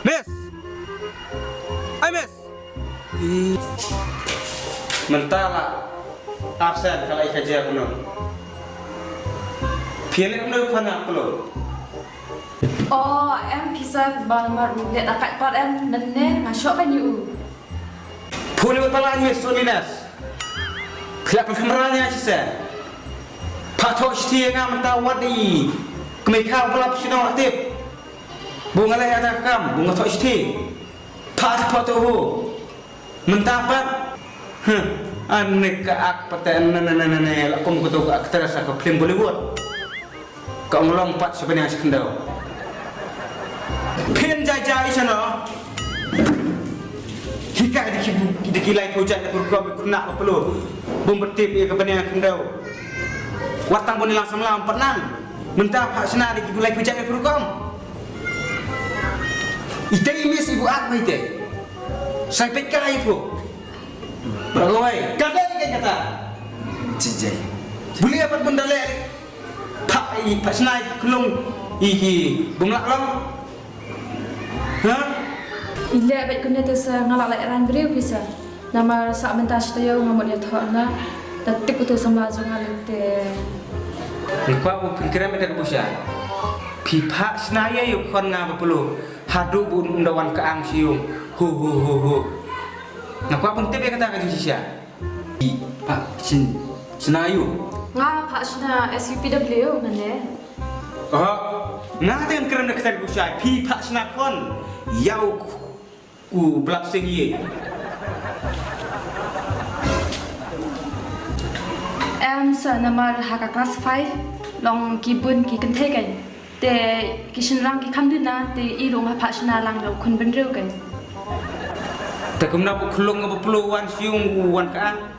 Miss, ay Miss. Mentala absen kalau ikan kerja kuno. Pilih kuno pana kuno. Oh, em bisa balmar để đặt cạnh con em nấn nè mà sợ cái nhiều. Pulih utama Miss Solinas. Kelak kameranya sih saya. Patok setia ngam mentawat di. Kemikau pelap sino aktif. Bunga leh ada kam, bunga tok setia. Patok tuh. Mentapat. Ane ke ak paten nene lakum kutu ak terasa ke film Bollywood. Kau melompat sebenarnya sekendau. Pin jajai sana. Hika di kilai projek nak program nak apa perlu. Bombertip ia kebenar kendau. Watang pun langsung lam penang. Mentah hak sena di kilai projek program. Ite imis ibu ak ite. Saya pekai ibu. Beragawai. Kata ikan kata. Cijai. Boleh apa benda lek. Pak sena kelung iki bumlak long. Hah? Ile bet kena tu ngalak lek ran beriu bisa. Nama sak mentas tu yang ngamuk dia thok na. Tatik tu sama zonga lete. Engkau aku pikiran benda kebusa. Pipa senaya yuk kon ngapa perlu. Hadu bun ndawan keang siung. Hu. Nah, kau pun tebe kata ke Indonesia. Pak Senayu. Nga pak sina SUPW nane. Oh, ngah dengan keren dekat kebusa. Pipa senakon. Yau ku belak sengi. Em sa nama haka kelas 5 long kibun ki kente kan. Te kishin rang ki kamdu na te I rong pak sina lang lo kun bendreu kan. Tak kena kelung apa perlu wan siung wan keang.